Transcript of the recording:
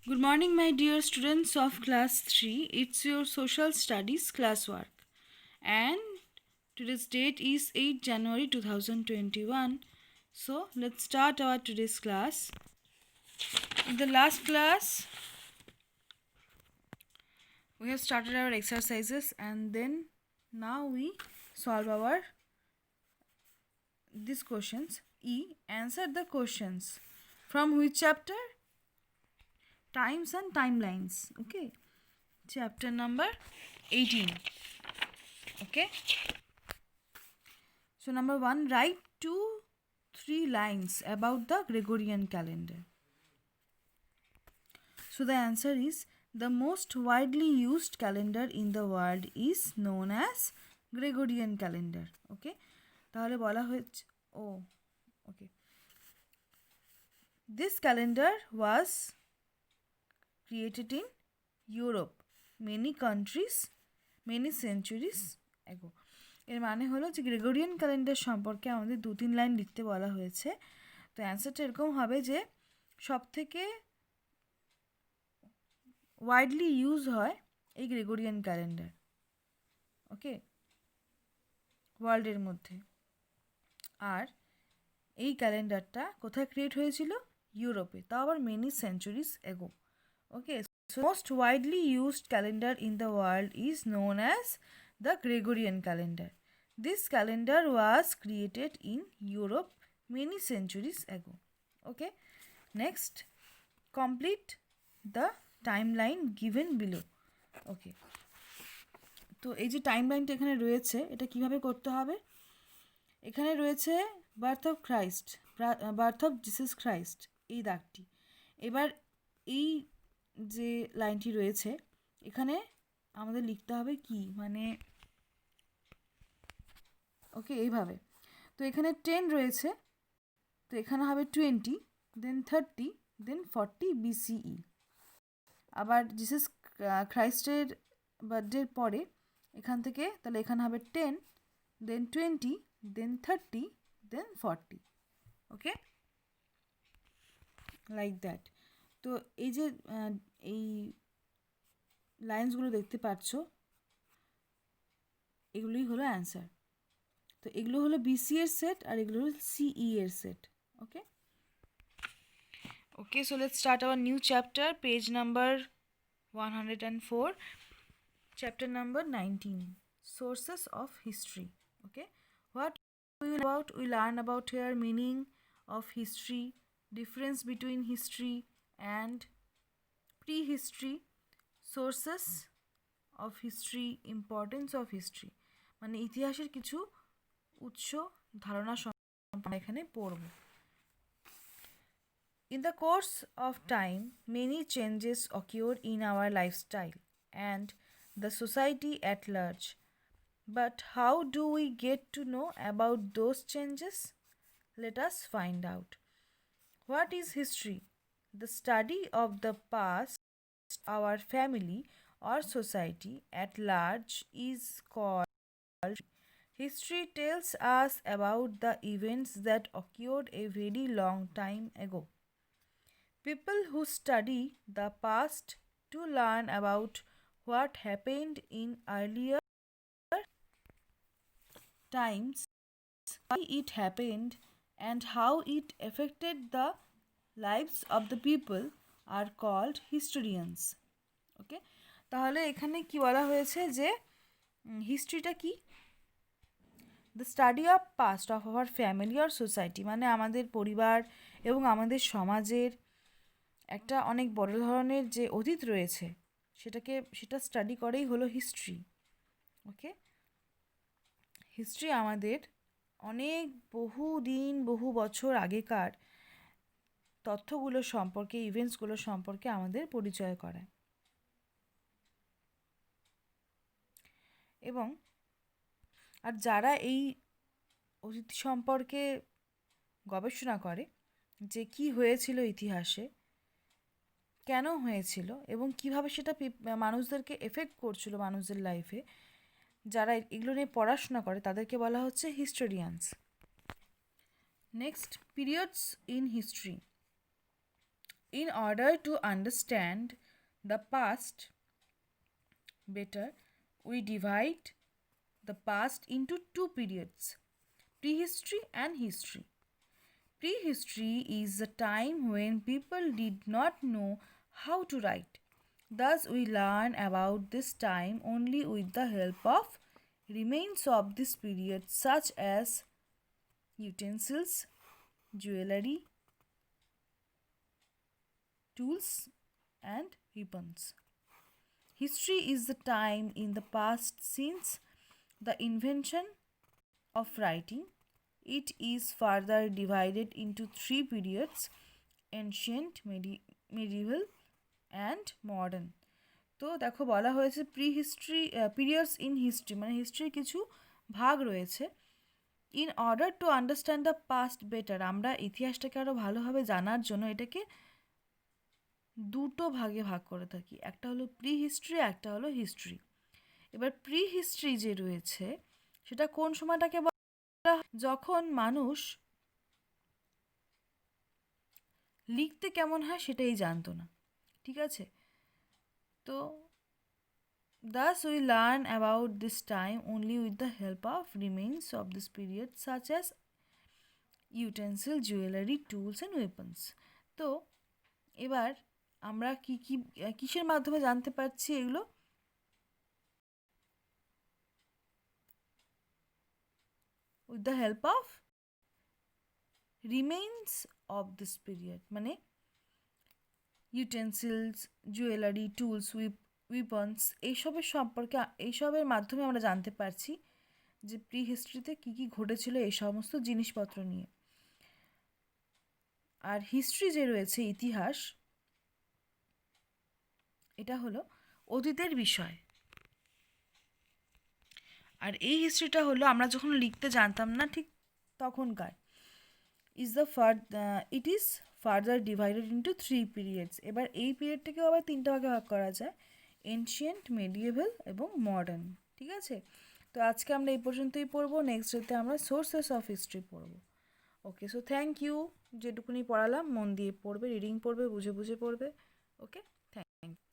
Good morning, my dear students of class 3. It's your social studies classwork. And today's date is 8 January 2021. So, let's start our today's class. In the last class, we have started our exercises and then now we solve our these questions. Answer the questions. From which chapter? Times and timelines. Okay. Chapter number 18. Okay. So number 1, write 2-3 lines about the Gregorian calendar. So the answer is, the most widely used calendar in the world is known as Gregorian calendar. Okay. তাহলে বলা হয়েছে okay. This calendar was created in Europe, many countries, many centuries ago. এর মানে হলো যে Gregorian calendar সম্পর্কে আমাদের 2-3 line লিখতে বলা হয়েছে। তো অ্যান্সারটা এরকম হবে যে সবথেকে ওয়াইডলি ইউজ হয় এই গ্রেগরিয়ান ক্যালেন্ডার, ওকে, ওয়ার্ল্ডের মধ্যে। আর এই ক্যালেন্ডারটা কোথায় ক্রিয়েট হয়েছিল? ইউরোপে, তাও আবার many centuries ago. Okay, so most widely used calendar in the world is known as the Gregorian calendar. This calendar was created in Europe many centuries ago. Okay, next, complete the timeline given below. Okay, তো এই যে টাইমলাইনটা এখানে রয়েছে, এটা কিভাবে করতে হবে? এখানে রয়েছে birth of Christ, birth of Jesus Christ, এই দাগটি। এবার এই যে লাইনটি রয়েছে এখানে আমাদের লিখতে হবে কি, মানে ওকে, এইভাবে। তো এখানে 10 রয়েছে, তো এখানে হবে 20, দেন 30, দেন 40 BCE। আবার জিসাস খ্রাইস্টের বার্থডের পরে এখান থেকে তাহলে এখানে হবে 10, দেন 20, দেন 30, দেন 40। ওকে, লাইক দ্যাট। তো এই যে এই লাইন্সগুলো দেখতে পাচ্ছ, এগুলোই হলো অ্যান্সার। তো এগুলো হলো বিসি এর সেট আর এগুলো হলো সিই এর set. Okay okay, so let's start our new chapter, page number 104, chapter number 19, sources of history. Okay, what we learn about here: meaning of history, difference between history and prehistory, sources of history, importance of history, মানে ইতিহাসের কিছু উৎস ধারণা সম্পর্কে এখানে পড়ব। In the course of time, many changes occurred in our lifestyle and the society at large. But how do we get to know about those changes? Let us find out. What is history? The study of the past, our family or society at large is called. History tells us about the events that occurred a very long time ago. People who study the past to learn about what happened in earlier times, why it happened, and how it affected the lives of the people are called historians. ওকে, তাহলে এখানে কি বলা হয়েছে যে হিস্ট্রিটা কি? The study of past of our family or society, মানে আমাদের পরিবার এবং আমাদের সমাজের একটা অনেক বড় ধরনের যে অতীত রয়েছে সেটা স্টাডি করেই হলো হিস্ট্রি। ওকে, হিস্ট্রি আমাদের অনেক বহু বছর আগেকার তথ্যগুলো সম্পর্কে, ইভেন্টসগুলো সম্পর্কে আমাদের পরিচয় করায়। এবং আর যারা এই অতীত সম্পর্কে গবেষণা করে যে কি হয়েছিল ইতিহাসে, কেন হয়েছিল এবং কিভাবে সেটা মানুষদেরকে এফেক্ট করছিল মানুষদের লাইফে, যারা এগুলো নিয়ে পড়াশোনা করে তাদেরকে বলা হচ্ছে historians. Next, periods in history. In order to understand the past better, we divide the past into two periods, prehistory and history. Prehistory is the time when people did not know how to write. Thus, we learn about this time only with the help of remains of this period, such as utensils, jewelry, tools, and weapons. History is the time in the past since the invention of writing. It is further divided into three periods: ancient, medieval, and modern. তো দেখো বলা হয়েছে pre history periods in history, মানে হিস্ট্রির কিছু ভাগ রয়েছে। In order to understand the past better, আমরা ইতিহাসটাকে আরও ভালোভাবে জানার জন্য এটাকে দুটো ভাগে ভাগ করে থাকি, একটা হলো প্রি হিস্ট্রি, একটা হলো হিস্ট্রি। এবার প্রি হিস্ট্রি যে রয়েছে সেটা কোন সময়টাকে বলা, যখন মানুষ লিখতে কেমন হয় সেটাই জানতো না, ঠিক আছে? তো thus we learn about this time only with the help of remains of this period, such as utensil, jewelry, tools and weapons. তো এবার আমরা কিসের মাধ্যমে জানতে পারছি এগুলো? with the help of remains of this period, মানে ইউটেন্সিলস, জুয়েলারি, টুলস, উইপন্স, এইসবের মাধ্যমে আমরা জানতে পারছি যে প্রি হিস্ট্রিতে কী কী ঘটেছিল এই সমস্ত জিনিসপত্র নিয়ে। আর হিস্ট্রি যে রয়েছে, ইতিহাস, এটা হলো অতীতের বিষয়। আর এই হিস্ট্রিটা হলো আমরা যখন লিখতে জানতাম না ঠিক তখনকার। It is further divided into three periods. এবার এই পিরিয়ডটাকেও আবার তিনটা ভাগে ভাগ করা যায়, এনশিয়েন্ট, মেডিয়েভাল এবং মডার্ন, ঠিক আছে? তো আজকে আমরা এই পর্যন্তই পড়বো, নেক্সট ডেতে আমরা সোর্সেস অফ হিস্ট্রি পড়বো। ওকে, সো থ্যাংক ইউ। যেটুকুনি পড়ালাম মন দিয়ে পড়বে, রিডিং পড়বে, বুঝে বুঝে পড়বে। ওকে, থ্যাংক ইউ।